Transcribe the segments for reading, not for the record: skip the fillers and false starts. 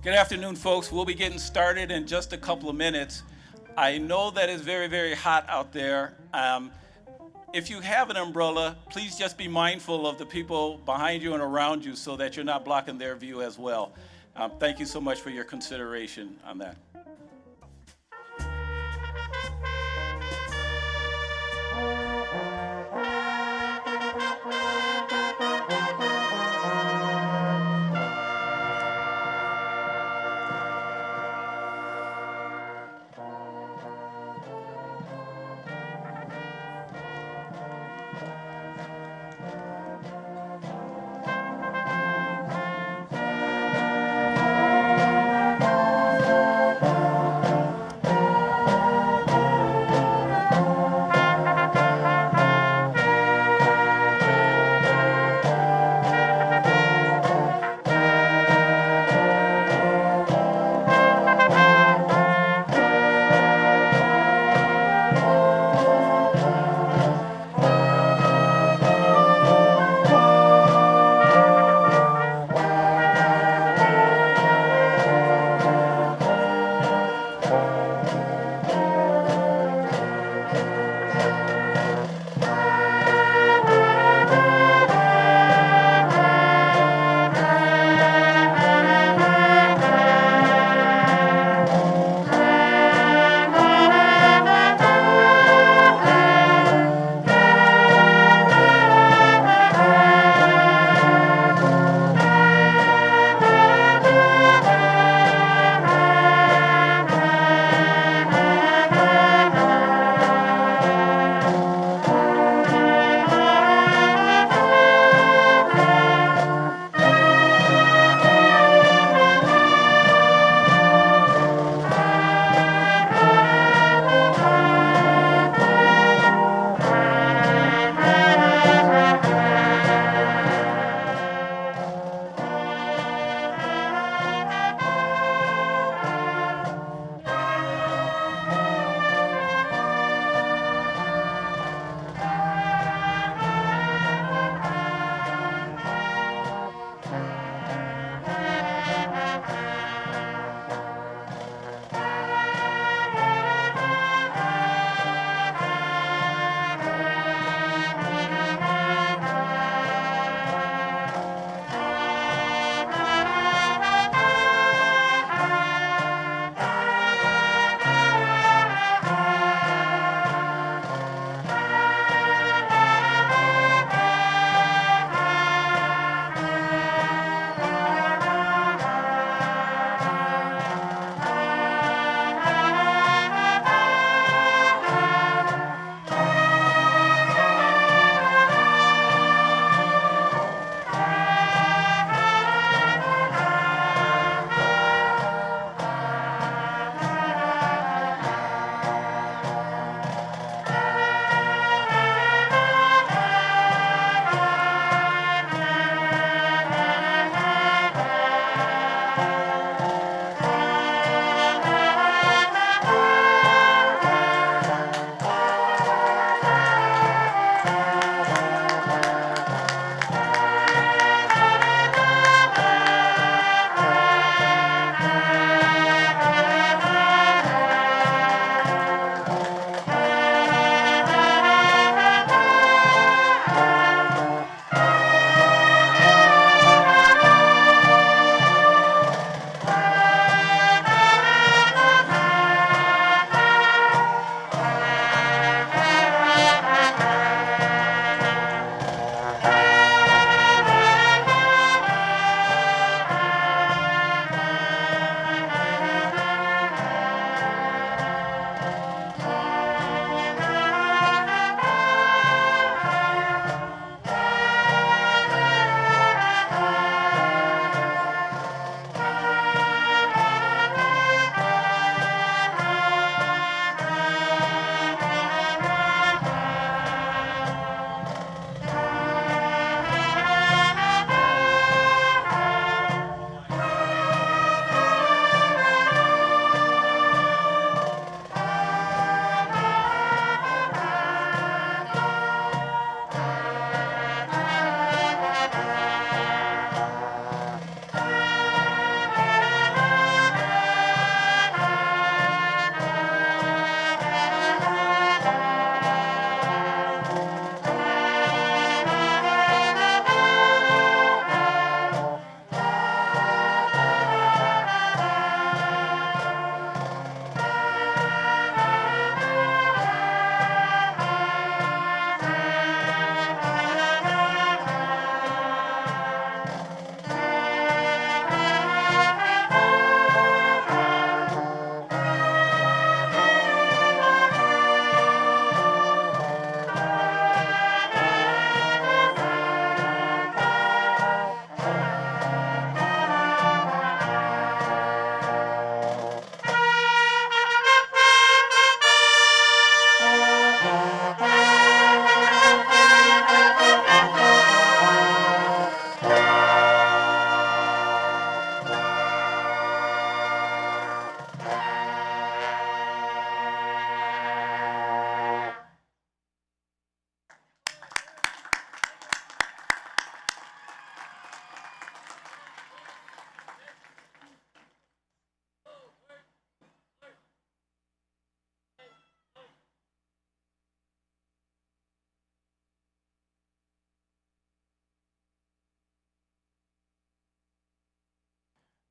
Good afternoon, folks. We'll be getting started in just a couple of minutes. I know that it's very, very hot out there. If you have an umbrella, please just be mindful of the people behind you and around you so that you're not blocking their view as well. Thank you so much for your consideration on that.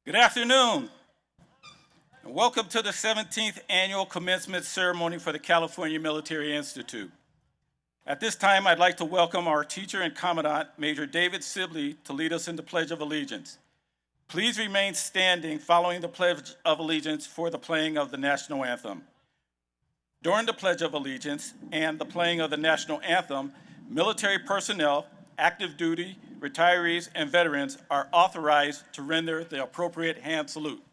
Good afternoon, and welcome to the 17th Annual Commencement Ceremony for the California Military Institute. At this time, I'd like to welcome our teacher and Commandant, Major David Sibley, to lead us in the Pledge of Allegiance. Please remain standing following the Pledge of Allegiance for the playing of the National Anthem. During the Pledge of Allegiance and the playing of the National Anthem, military personnel, active duty, retirees, and veterans are authorized to render the appropriate hand salute.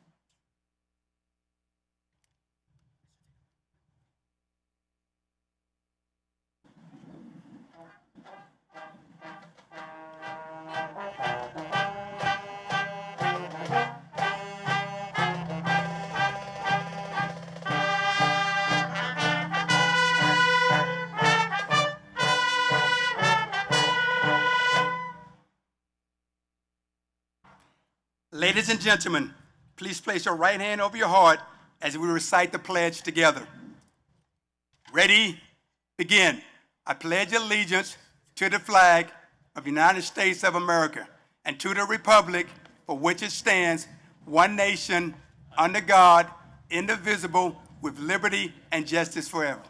Ladies and gentlemen, please place your right hand over your heart as we recite the pledge together. Ready? Begin. I pledge allegiance to the flag of the United States of America and to the republic for which it stands, one nation, under God, indivisible, with liberty and justice forever.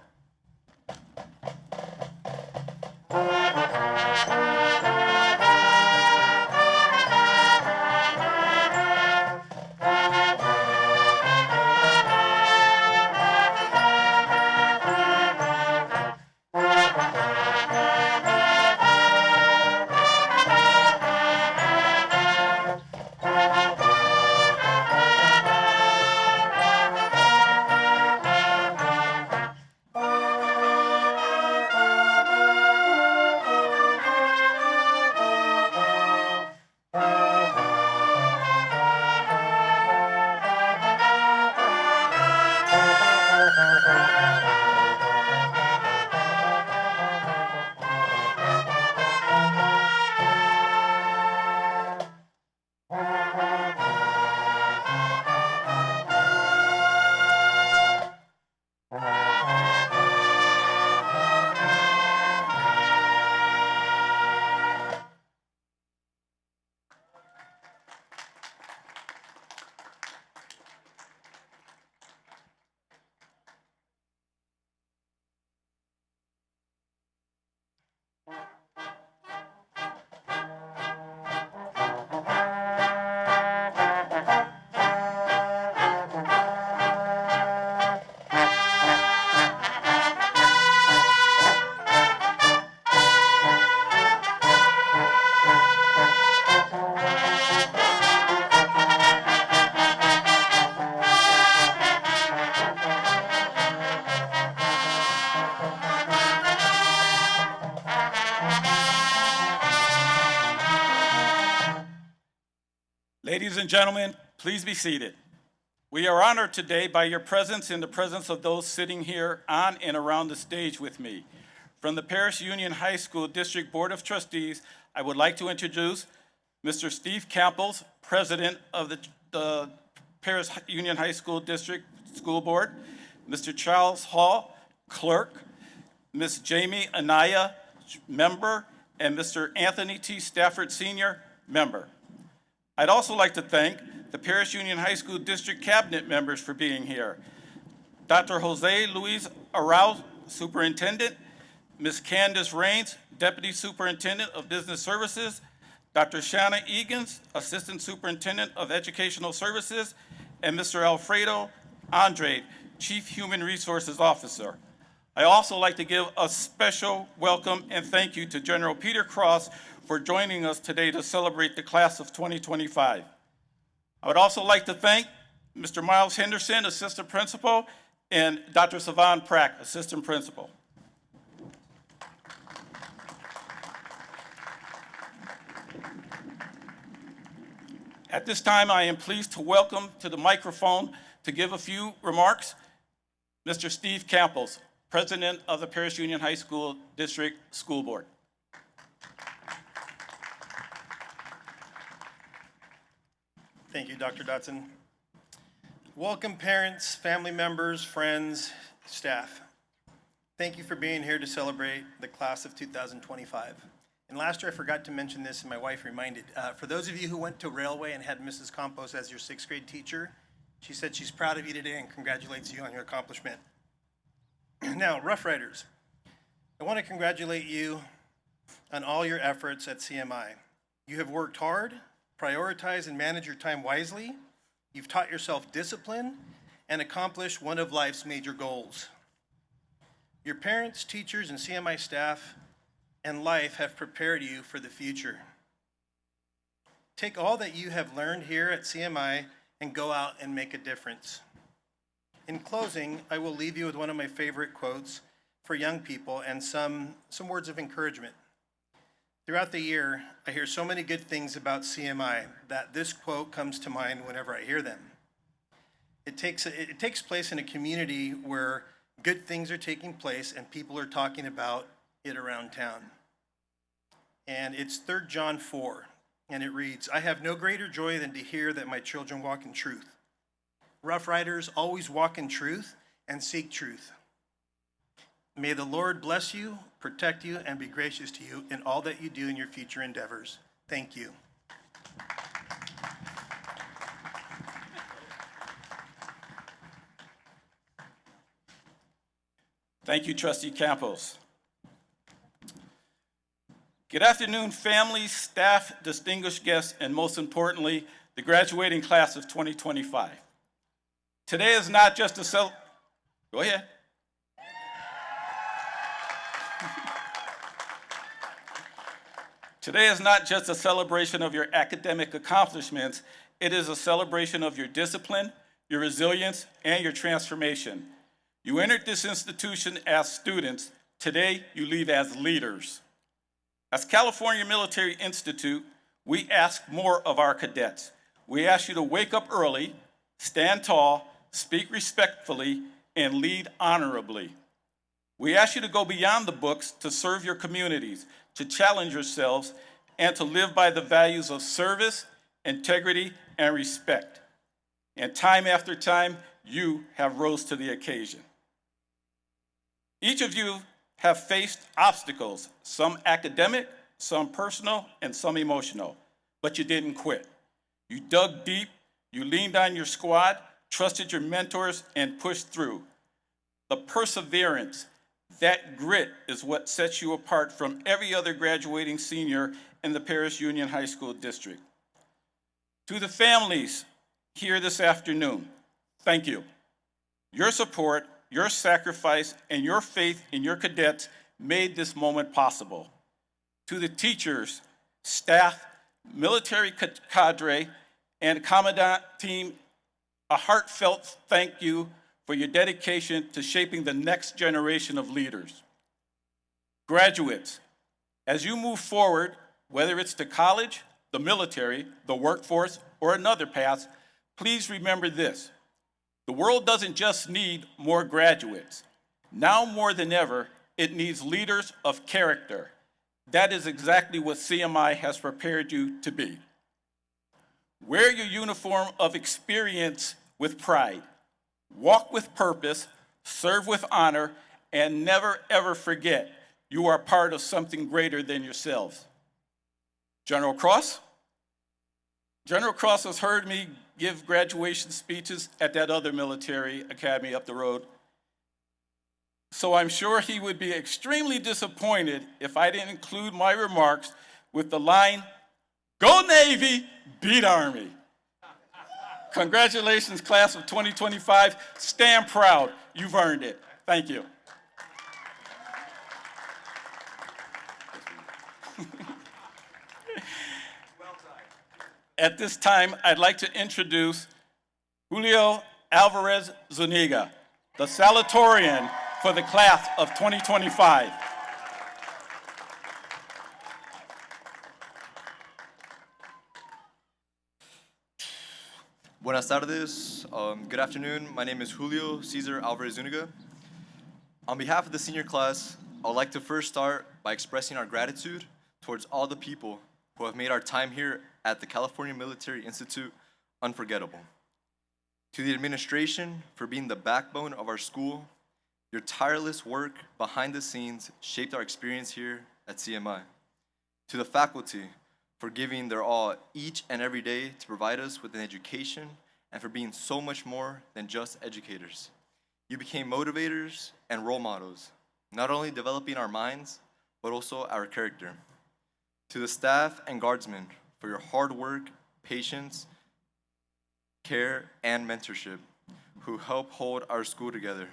Ladies and gentlemen, please be seated. We are honored today by your presence in the presence of those sitting here on and around the stage with me. From the Paris Union High School District Board of Trustees, I would like to introduce Mr. Steve Campbell, President of the Paris Union High School District School Board, Mr. Charles Hall, Clerk, Ms. Jamie Anaya, Member, and Mr. Anthony T. Stafford, Senior, Member. I'd also like to thank the Paris Union High School District Cabinet members for being here. Dr. Jose Luis Arau, Superintendent, Ms. Candace Rains, Deputy Superintendent of Business Services, Dr. Shanna Egan's, Assistant Superintendent of Educational Services, and Mr. Alfredo Andrade, Chief Human Resources Officer. I also like to give a special welcome and thank you to General Peter Cross for joining us today to celebrate the class of 2025. I would also like to thank Mr. Miles Henderson, Assistant Principal, and Dr. Savan Prack, Assistant Principal. At this time, I am pleased to welcome to the microphone to give a few remarks, Mr. Steve Campbell, President of the Paris Union High School District School Board. Thank you, Dr. Dotson. Welcome parents, family members, friends, staff. Thank you for being here to celebrate the class of 2025. And last year, I forgot to mention this, and my wife reminded. For those of you who went to Railway and had Mrs. Campos as your sixth grade teacher, she said she's proud of you today and congratulates you on your accomplishment. Now, Rough Riders, I want to congratulate you on all your efforts at CMI. You have worked hard, prioritized and managed your time wisely. You've taught yourself discipline and accomplished one of life's major goals. Your parents, teachers, and CMI staff and life have prepared you for the future. Take all that you have learned here at CMI and go out and make a difference. In closing, I will leave you with one of my favorite quotes for young people and some words of encouragement. Throughout the year, I hear so many good things about CMI that this quote comes to mind whenever I hear them. It takes place in a community where good things are taking place and people are talking about it around town. And it's 3 John 4, and it reads, "I have no greater joy than to hear that my children walk in truth." Rough Riders always walk in truth and seek truth. May the Lord bless you, protect you, and be gracious to you in all that you do in your future endeavors. Thank you. Thank you, Trustee Campos. Good afternoon, families, staff, distinguished guests, and most importantly, the graduating class of 2025. Today is not just a Go ahead. Today is not just a celebration of your academic accomplishments, it is a celebration of your discipline, your resilience, and your transformation. You entered this institution as students. Today, you leave as leaders. As California Military Institute, we ask more of our cadets. We ask you to wake up early, stand tall, speak respectfully, and lead honorably. We ask you to go beyond the books to serve your communities, to challenge yourselves, and to live by the values of service, integrity, and respect. And time after time, you have rose to the occasion. Each of you have faced obstacles, some academic, some personal, and some emotional, but you didn't quit. You dug deep, you leaned on your squad, trusted your mentors, and pushed through. The perseverance, that grit is what sets you apart from every other graduating senior in the Paris Union High School District. To the families here this afternoon, thank you. Your support, your sacrifice, and your faith in your cadets made this moment possible. To the teachers, staff, military cadre, and commandant team, a heartfelt thank you for your dedication to shaping the next generation of leaders. Graduates, as you move forward, whether it's to college, the military, the workforce, or another path, please remember this. The world doesn't just need more graduates. Now more than ever, it needs leaders of character. That is exactly what CMI has prepared you to be. Wear your uniform of experience with pride. Walk with purpose, serve with honor, and never ever forget you are part of something greater than yourselves. General Cross? General Cross has heard me give graduation speeches at that other military academy up the road. So I'm sure he would be extremely disappointed if I didn't include my remarks with the line, "Go Navy, beat Army." Congratulations, class of 2025. Stand proud. You've earned it. Thank you. At this time, I'd like to introduce Julio Alvarez Zuniga, the salutatorian for the class of 2025. Buenas tardes. Good afternoon. My name is Julio Cesar Alvarez Zuniga. On behalf of the senior class, I would like to first start by expressing our gratitude towards all the people who have made our time here at the California Military Institute unforgettable. To the administration for being the backbone of our school, your tireless work behind the scenes shaped our experience here at CMI. To the faculty for giving their all each and every day to provide us with an education and for being so much more than just educators. You became motivators and role models, not only developing our minds, but also our character. To the staff and guardsmen for your hard work, patience, care, and mentorship, who help hold our school together.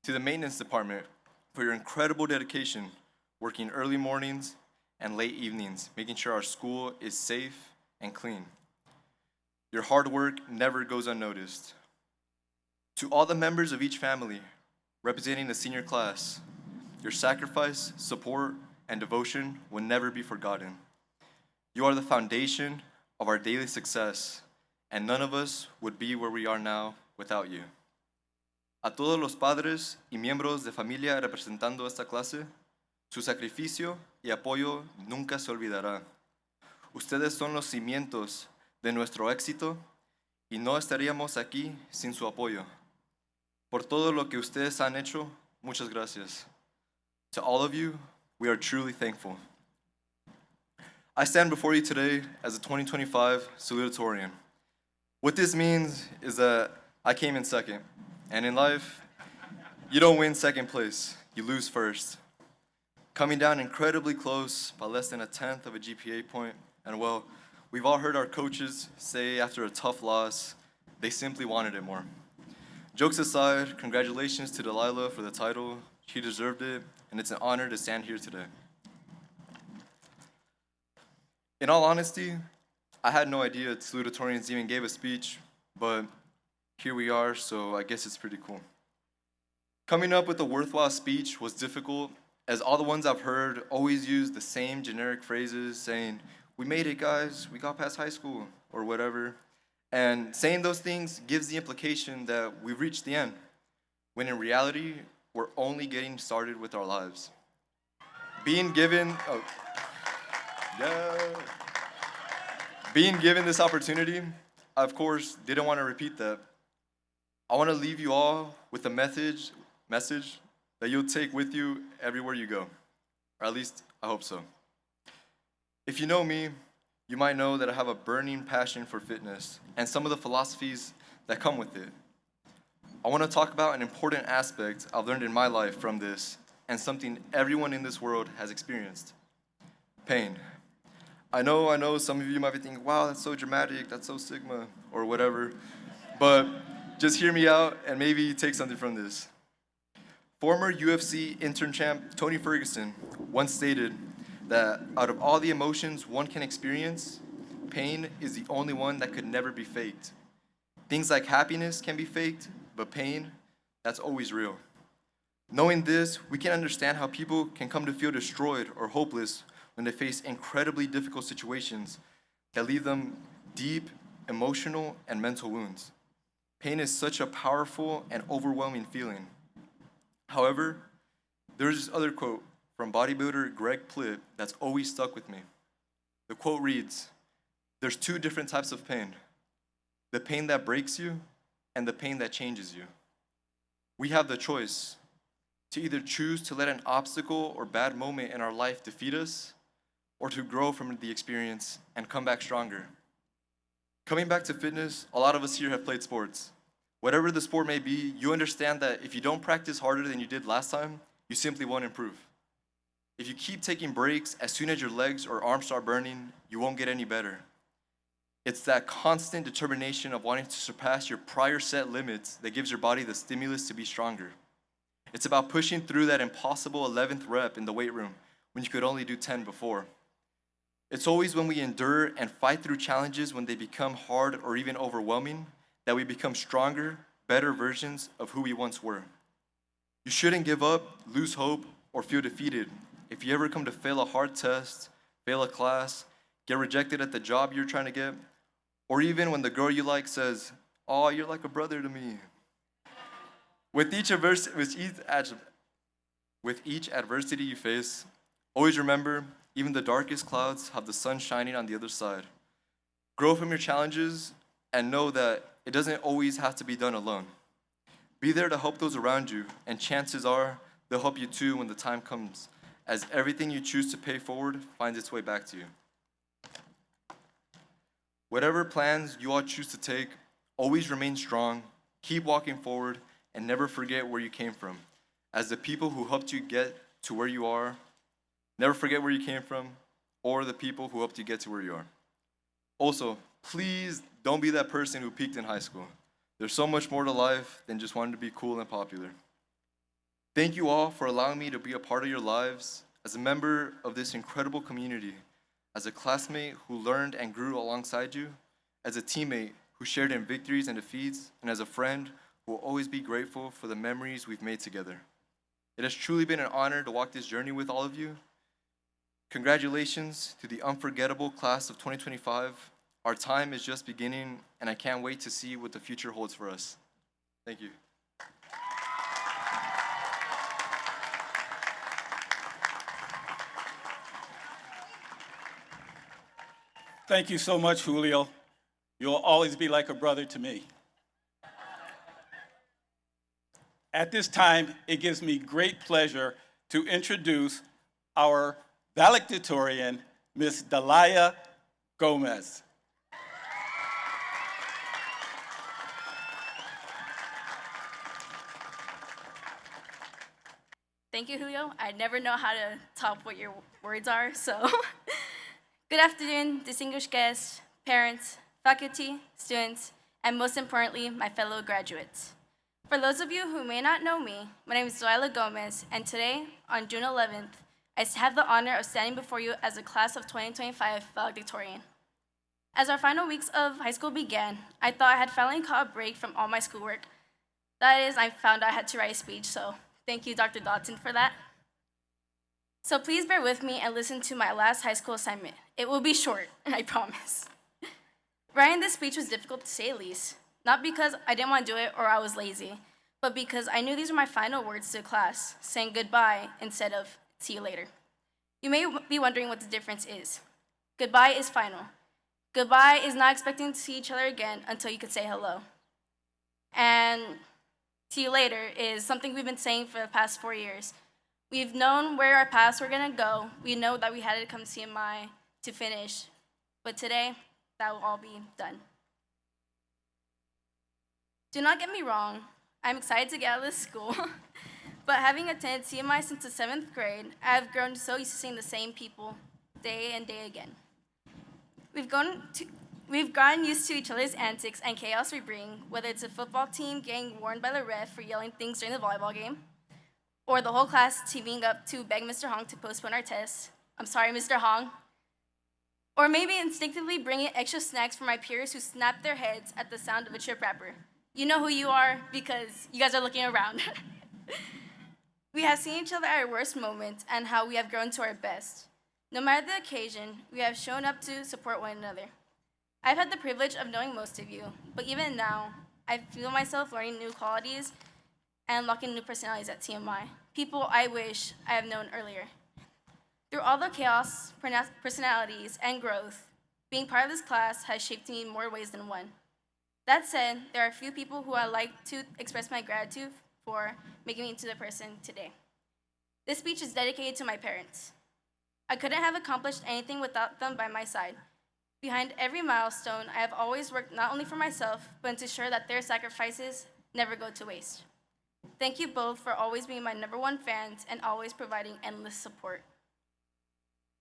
To the maintenance department for your incredible dedication, working early mornings and late evenings, making sure our school is safe and clean. Your hard work never goes unnoticed. To all the members of each family representing the senior class, your sacrifice, support, and devotion will never be forgotten. You are the foundation of our daily success, and none of us would be where we are now without you. A todos los padres y miembros de familia representando esta clase, su sacrificio y apoyo nunca se olvidará. Ustedes son los cimientos de nuestro éxito y no estaríamos aquí sin su apoyo. Por todo lo que ustedes han hecho, muchas gracias. To all of you, we are truly thankful. I stand before you today as a 2025 salutatorian. What this means is that I came in second, and in life, you don't win second place, you lose first. Coming down incredibly close by less than 1/10 of a GPA point, and well, we've all heard our coaches say after a tough loss, they simply wanted it more. Jokes aside, congratulations to Delilah for the title. She deserved it, and it's an honor to stand here today. In all honesty, I had no idea salutatorians even gave a speech, but here we are, so I guess it's pretty cool. Coming up with a worthwhile speech was difficult, as all the ones I've heard always use the same generic phrases saying, "We made it, guys, we got past high school," or whatever. And saying those things gives the implication that we've reached the end, when in reality, we're only getting started with our lives. Being given this opportunity, I, of course, didn't want to repeat that. I want to leave you all with a message that you'll take with you everywhere you go, or at least I hope so. If you know me, you might know that I have a burning passion for fitness and some of the philosophies that come with it. I want to talk about an important aspect I've learned in my life from this and something everyone in this world has experienced: pain. I know some of you might be thinking, wow, that's so dramatic, that's so Sigma, or whatever, but just hear me out and maybe take something from this. Former UFC intern champ Tony Ferguson once stated that out of all the emotions one can experience, pain is the only one that could never be faked. Things like happiness can be faked, but pain, that's always real. Knowing this, we can understand how people can come to feel destroyed or hopeless when they face incredibly difficult situations that leave them deep emotional and mental wounds. Pain is such a powerful and overwhelming feeling. However, there's this other quote from bodybuilder Greg Plitt that's always stuck with me. The quote reads, "There's two different types of pain: the pain that breaks you and the pain that changes you." We have the choice to either choose to let an obstacle or bad moment in our life defeat us, or to grow from the experience and come back stronger. Coming back to fitness, a lot of us here have played sports. Whatever the sport may be, you understand that if you don't practice harder than you did last time, you simply won't improve. If you keep taking breaks, as soon as your legs or arms start burning, you won't get any better. It's that constant determination of wanting to surpass your prior set limits that gives your body the stimulus to be stronger. It's about pushing through that impossible 11th rep in the weight room when you could only do 10 before. It's always when we endure and fight through challenges when they become hard or even overwhelming that we become stronger, better versions of who we once were. You shouldn't give up, lose hope, or feel defeated if you ever come to fail a hard test, fail a class, get rejected at the job you're trying to get, or even when the girl you like says, "Oh, you're like a brother to me." With each adversity you face, always remember, even the darkest clouds have the sun shining on the other side. Grow from your challenges and know that it doesn't always have to be done alone. Be there to help those around you, and chances are they'll help you too when the time comes, as everything you choose to pay forward finds its way back to you. Whatever plans you all choose to take, always remain strong, keep walking forward, and never forget where you came from. As the people who helped you get to where you are, never forget where you came from, or the people who helped you get to where you are. Also, please don't be that person who peaked in high school. There's so much more to life than just wanting to be cool and popular. Thank you all for allowing me to be a part of your lives. As a member of this incredible community, as a classmate who learned and grew alongside you, as a teammate who shared in victories and defeats, and as a friend who will always be grateful for the memories we've made together. It has truly been an honor to walk this journey with all of you. Congratulations to the unforgettable class of 2025. Our time is just beginning, and I can't wait to see what the future holds for us. Thank you. Thank you so much, Julio. You'll always be like a brother to me. At this time, it gives me great pleasure to introduce our valedictorian, Ms. Dalaya Gomez. Thank you, Julio. I never know how to top what your words are, so. Good afternoon, distinguished guests, parents, faculty, students, and most importantly, my fellow graduates. For those of you who may not know me, my name is Dalaya Gomez, and today, on June 11th, I have the honor of standing before you as a class of 2025 valedictorian. As our final weeks of high school began, I thought I had finally caught a break from all my schoolwork. That is, I found I had to write a speech, so thank you, Dr. Dodson, for that. So please bear with me and listen to my last high school assignment. It will be short, I promise. Writing this speech was difficult to say the least, not because I didn't want to do it or I was lazy, but because I knew these were my final words to the class, saying goodbye instead of see you later. You may be wondering what the difference is. Goodbye is final. Goodbye is not expecting to see each other again until you could say hello. And see you later is something we've been saying for the past 4 years. We've known where our paths were gonna go. We know that we had to come to CMI to finish, but today, that will all be done. Do not get me wrong, I'm excited to get out of this school, but having attended CMI since the 7th grade, I've grown so used to seeing the same people day and day again. We've gotten used to each other's antics and chaos we bring, whether it's a football team getting warned by the ref for yelling things during the volleyball game, or the whole class teaming up to beg Mr. Hong to postpone our tests. I'm sorry, Mr. Hong. Or maybe instinctively bringing extra snacks for my peers who snap their heads at the sound of a chip wrapper. You know who you are because you guys are looking around. We have seen each other at our worst moments and how we have grown to our best. No matter the occasion, we have shown up to support one another. I've had the privilege of knowing most of you, but even now, I feel myself learning new qualities and unlocking new personalities at TMI, people I wish I have known earlier. Through all the chaos, personalities, and growth, being part of this class has shaped me in more ways than one. That said, there are a few people who I'd like to express my gratitude for making me into the person today. This speech is dedicated to my parents. I couldn't have accomplished anything without them by my side. Behind every milestone, I have always worked not only for myself, but to ensure that their sacrifices never go to waste. Thank you both for always being my #1 fans and always providing endless support.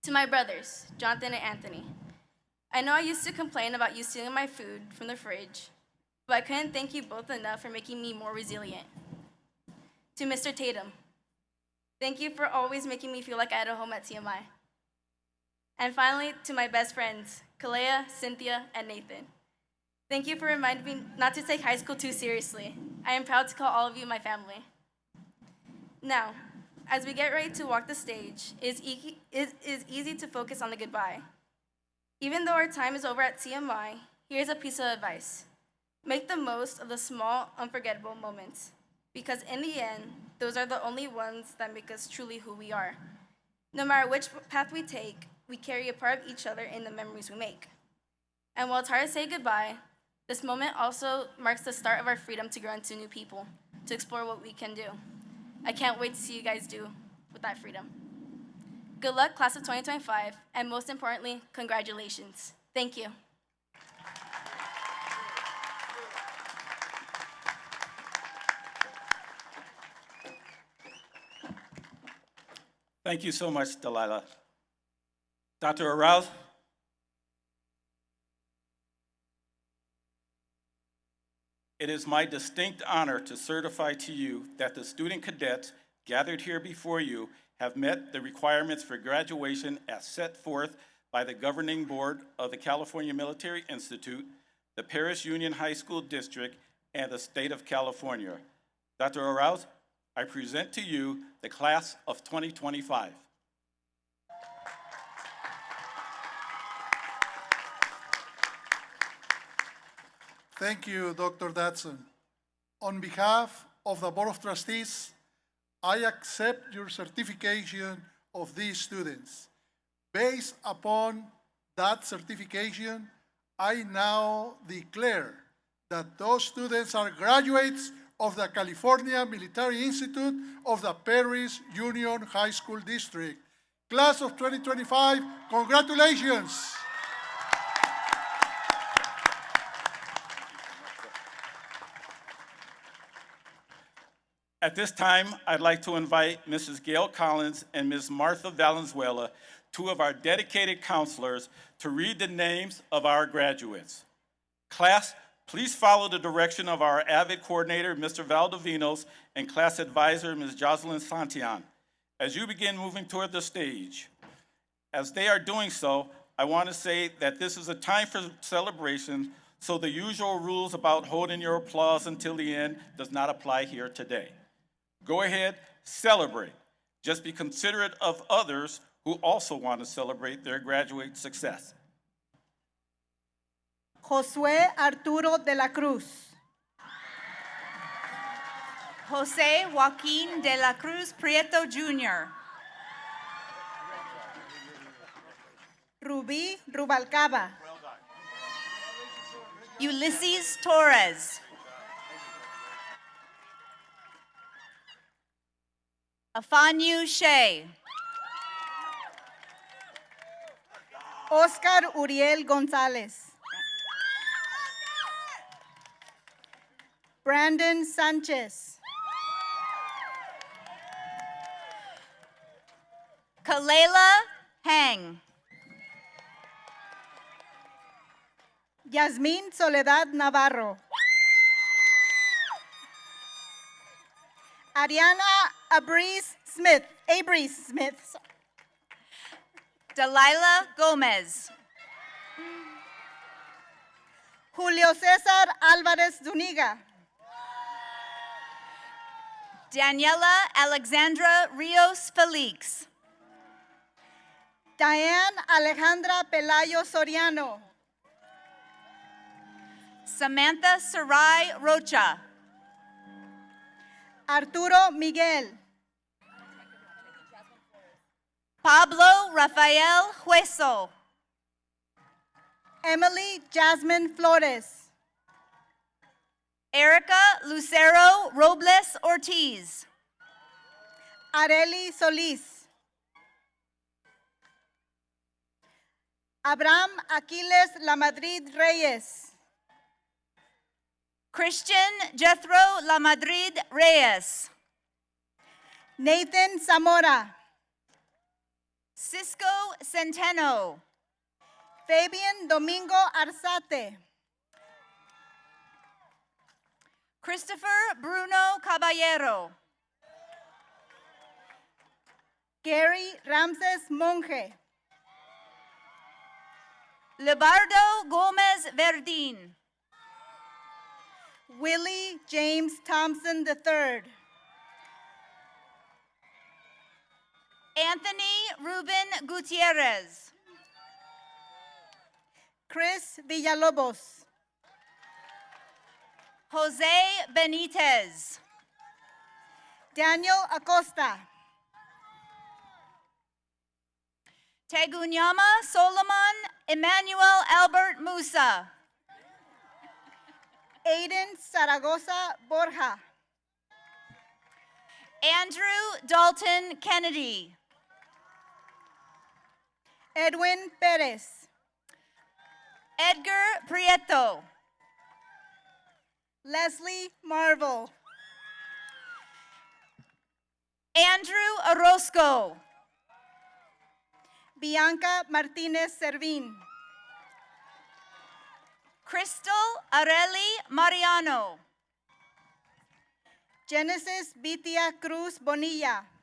To my brothers, Jonathan and Anthony, I know I used to complain about you stealing my food from the fridge, but I couldn't thank you both enough for making me more resilient. To Mr. Tatum, thank you for always making me feel like I had a home at TMI. And finally, to my best friends, Kalea, Cynthia, and Nathan. Thank you for reminding me not to take high school too seriously. I am proud to call all of you my family. Now, as we get ready to walk the stage, it is easy to focus on the goodbye. Even though our time is over at CMI, here's a piece of advice. Make the most of the small, unforgettable moments, because in the end, those are the only ones that make us truly who we are. No matter which path we take, we carry a part of each other in the memories we make. And while it's hard to say goodbye, this moment also marks the start of our freedom to grow into new people, to explore what we can do. I can't wait to see you guys do with that freedom. Good luck, class of 2025, and most importantly, congratulations. Thank you. Thank you so much, Delilah. Dr. Arral? It is my distinct honor to certify to you that the student cadets gathered here before you have met the requirements for graduation as set forth by the governing board of the California Military Institute, the Paris Union High School District, and the state of California. Dr. Arral, I present to you the class of 2025. Thank you, Dr. Datsun. On behalf of the Board of Trustees, I accept your certification of these students. Based upon that certification, I now declare that those students are graduates of the California Military Institute of the Paris Union High School District. Class of 2025, congratulations. At this time, I'd like to invite Mrs. Gail Collins and Ms. Martha Valenzuela, two of our dedicated counselors, to read the names of our graduates. Class, please follow the direction of our AVID coordinator, Mr. Valdovinos, and class advisor, Ms. Jocelyn Santillan, as you begin moving toward the stage. As they are doing so, I want to say that this is a time for celebration, so the usual rules about holding your applause until the end does not apply here today. Go ahead, celebrate. Just be considerate of others who also want to celebrate their graduate success. Josué Arturo de la Cruz. Jose Joaquin de la Cruz Prieto Jr. Rubí Rubalcaba. Ulysses Torres. Afanyu Shea. Oscar Uriel González. Brandon Sanchez. Kalela Hang. Yasmín Soledad Navarro. Ariana Abreeze Smith. Delilah Gomez. Julio César Álvarez Zuniga. Daniela Alexandra Rios Felix. Diane Alejandra Pelayo Soriano. Samantha Sarai Rocha. Arturo Miguel. Pablo Rafael Hueso. Emily Jasmine Flores. Erica Lucero Robles Ortiz. Areli Solís. Abraham Aquiles Lamadrid Reyes. Christian Jethro Lamadrid Reyes. Nathan Zamora. Cisco Centeno. Fabian Domingo Arzate. Christopher Bruno Caballero. Gary Ramses Monge. Lebardo Gomez Verdin. Willie James Thompson III. Anthony Ruben Gutierrez. Chris Villalobos. Jose Benitez. Daniel Acosta. Tegunyama Solomon Emmanuel Albert Musa. Aiden Zaragoza Borja. Andrew Dalton Kennedy. Edwin Perez. Edgar Prieto. Leslie Marvel. Andrew Orozco. Bianca Martinez Servin. Crystal Areli Mariano. Genesis Vitia Cruz Bonilla.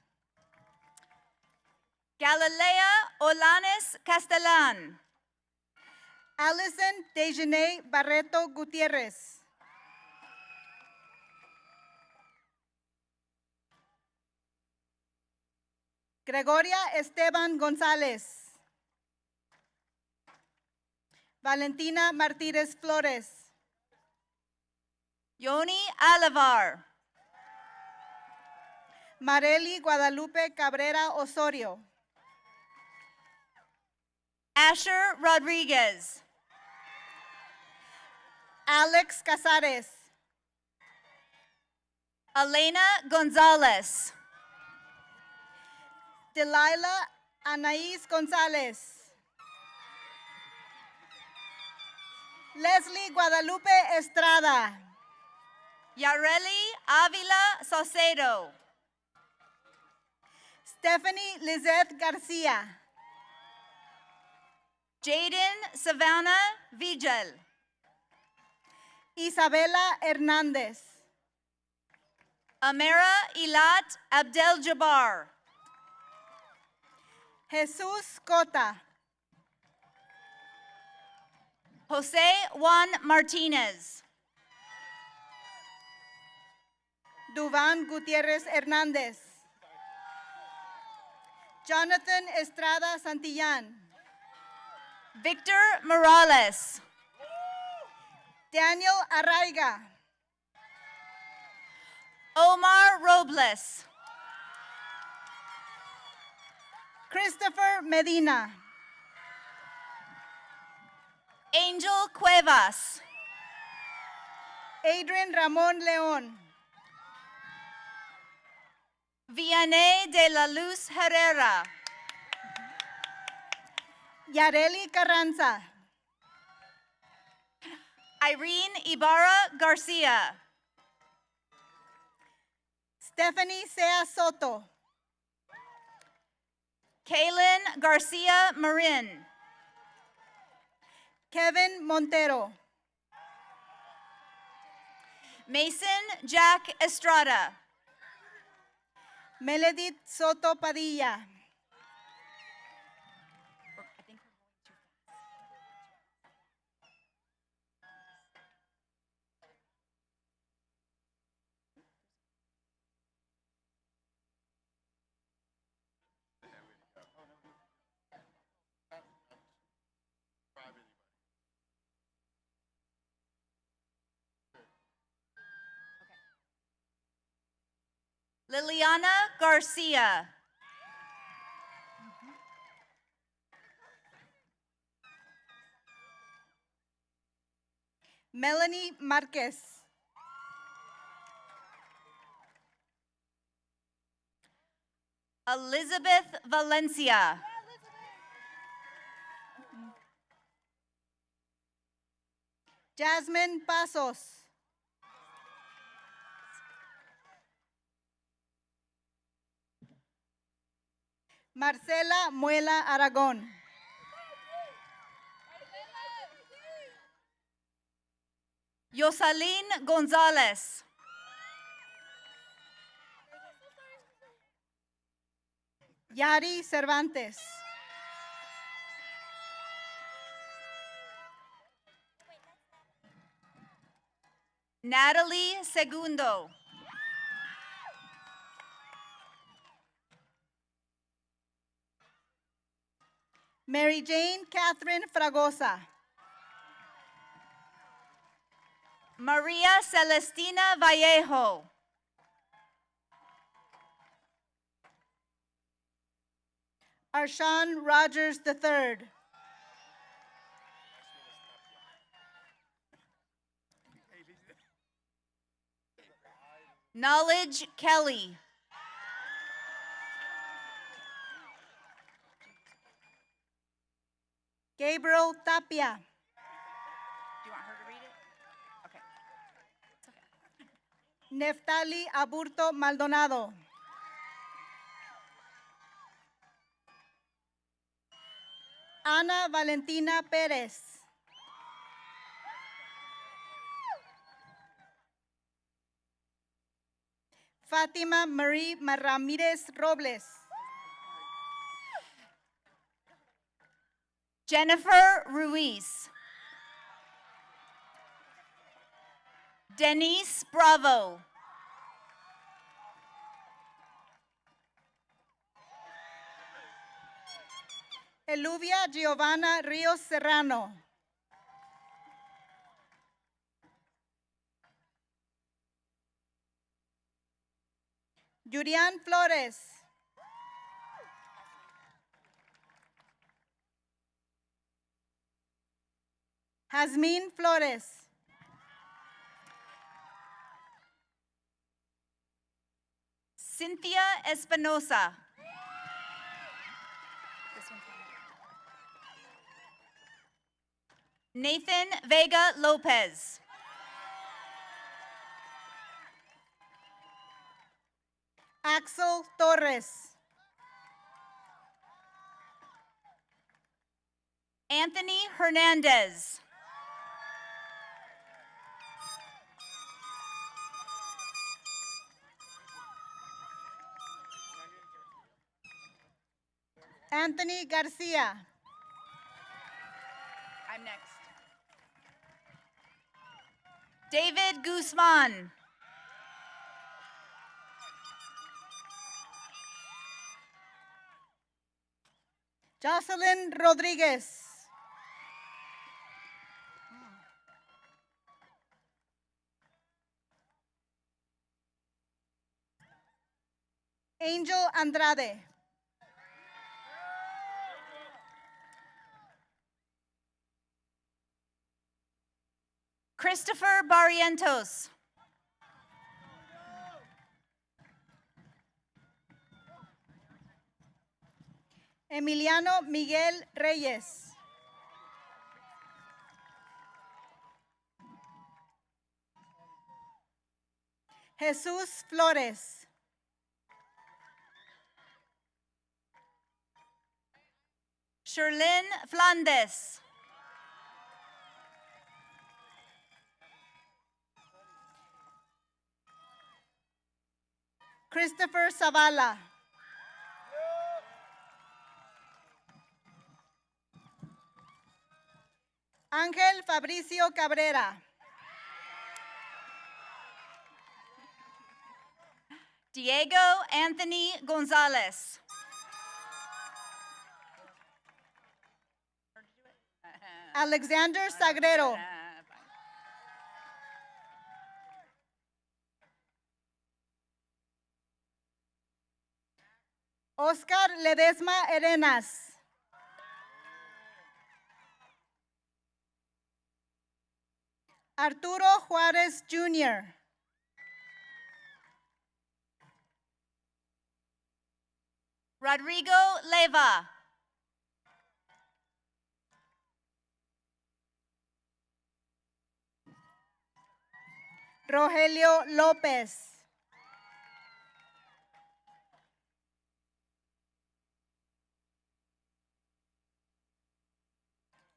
Galilea Olanes Castellan. Allison Dejanay Barreto Gutierrez. Gregoria Esteban González. Valentina Martínez Flores. Yoni Alavar. Marely Guadalupe Cabrera Osorio. Asher Rodriguez. Alex Casares. Elena Gonzalez. Delilah Anaís González. Leslie Guadalupe Estrada. Yareli Avila Saucedo. Stephanie Lizeth Garcia. Jaden Savannah Vigil. Isabela Hernández. Amira Ilat Abdel Jabbar. Jesús Cota. Jose Juan Martinez. Duván Gutiérrez Hernández. Jonathan Estrada Santillán. Victor Morales. Daniel Arraiga. Omar Robles. Christopher Medina. Angel Cuevas. Adrian Ramón León. Vianney de la Luz Herrera. Yareli Carranza. Irene Ibarra Garcia. Stephanie Sea Soto. Kaylin Garcia Marin. Kevin Montero. Mason Jack Estrada. Meledith Soto Padilla. Liliana Garcia. Melanie Marquez. Elizabeth Valencia. Jasmine Pasos. Marcela Muela Aragón. Yosalin Gonzalez. Yari Cervantes. Natalie Segundo. Mary Jane Catherine Fragosa. Maria Celestina Vallejo. Arshawn Rogers III. Knowledge Kelly. Gabriel Tapia. Do you want her to read it? Okay. Neftali Aburto Maldonado. Ana Valentina Pérez. Fátima Marie Ramírez Robles. Jennifer Ruiz. Denise Bravo. Eluvia Giovanna Ríos Serrano. Yurian Flores. Jazmín Flores. Cynthia Espinosa. Nathan Vega Lopez. Axel Torres. Anthony Hernandez. Anthony Garcia. I'm next. David Guzman. Jocelyn Rodriguez. Angel Andrade. Christopher Barrientos. Emiliano Miguel Reyes. Jesús Flores. Sherlyn Flandes. Christopher Zavala. Ángel Fabricio Cabrera. Diego Anthony Gonzalez. Alexander Sagrero. Oscar Ledesma Arenas. Arturo Juárez Jr. Rodrigo Leva. Rogelio López.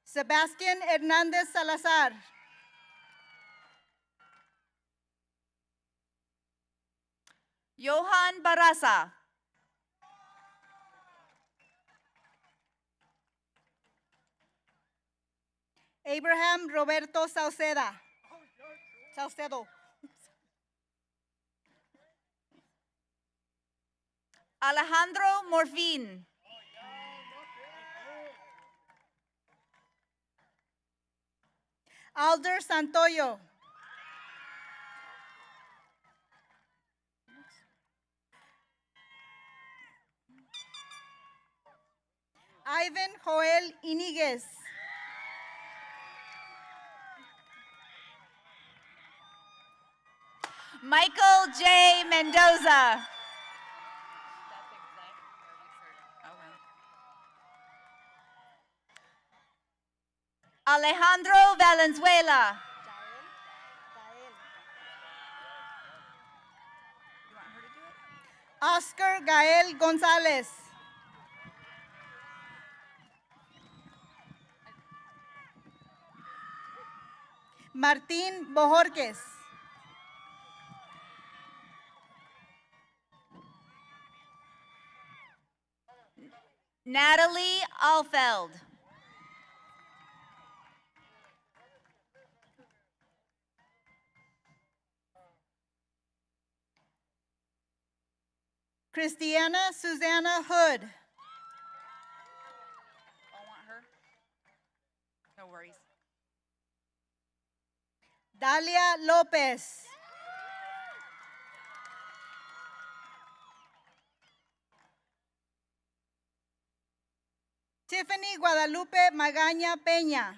Sebastián Hernández Salazar. Johan Barraza. Abraham Roberto Sauceda. Saucedo. Alejandro Morfin. Alder Santoyo. Ivan Joel Iniguez. Michael J. Mendoza. Alejandro Valenzuela. Oscar Gael Gonzalez. Martín Bojorquez. Natalie Alfeld. Christiana Susanna Hood. Oh, want her? No worries. Dalia Lopez. Tiffany Guadalupe Magaña Peña.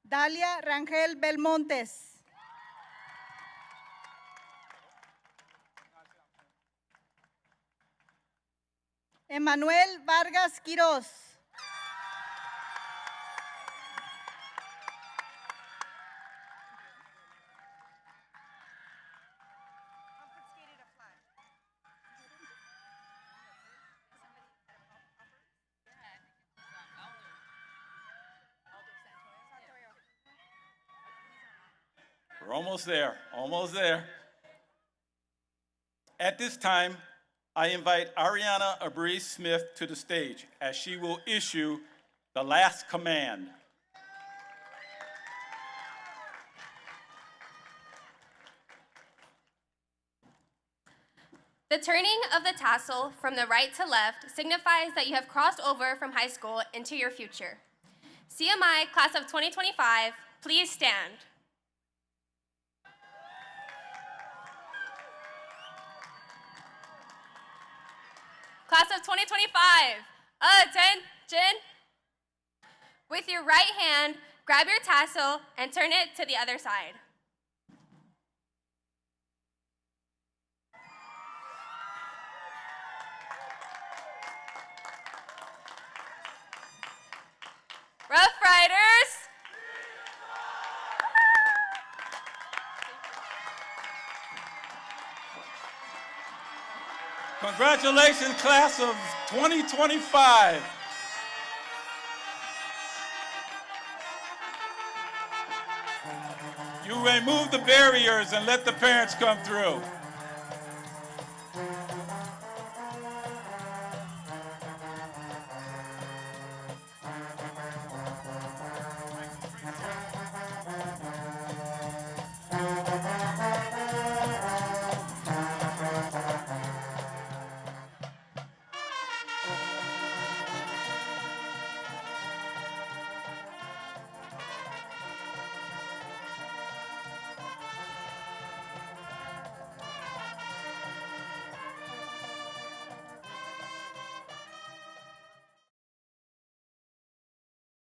Dalia Rangel Belmontes. Emanuel Vargas Quiroz. We're almost there, almost there. At this time, I invite Ariana Abreeze Smith to the stage as she will issue the last command. The turning of the tassel from the right to left signifies that you have crossed over from high school into your future. CMI Class of 2025, please stand. Class of 2025, attention! With your right hand, grab your tassel and turn it to the other side. Rough Riders! Congratulations, class of 2025. You remove the barriers and let the parents come through.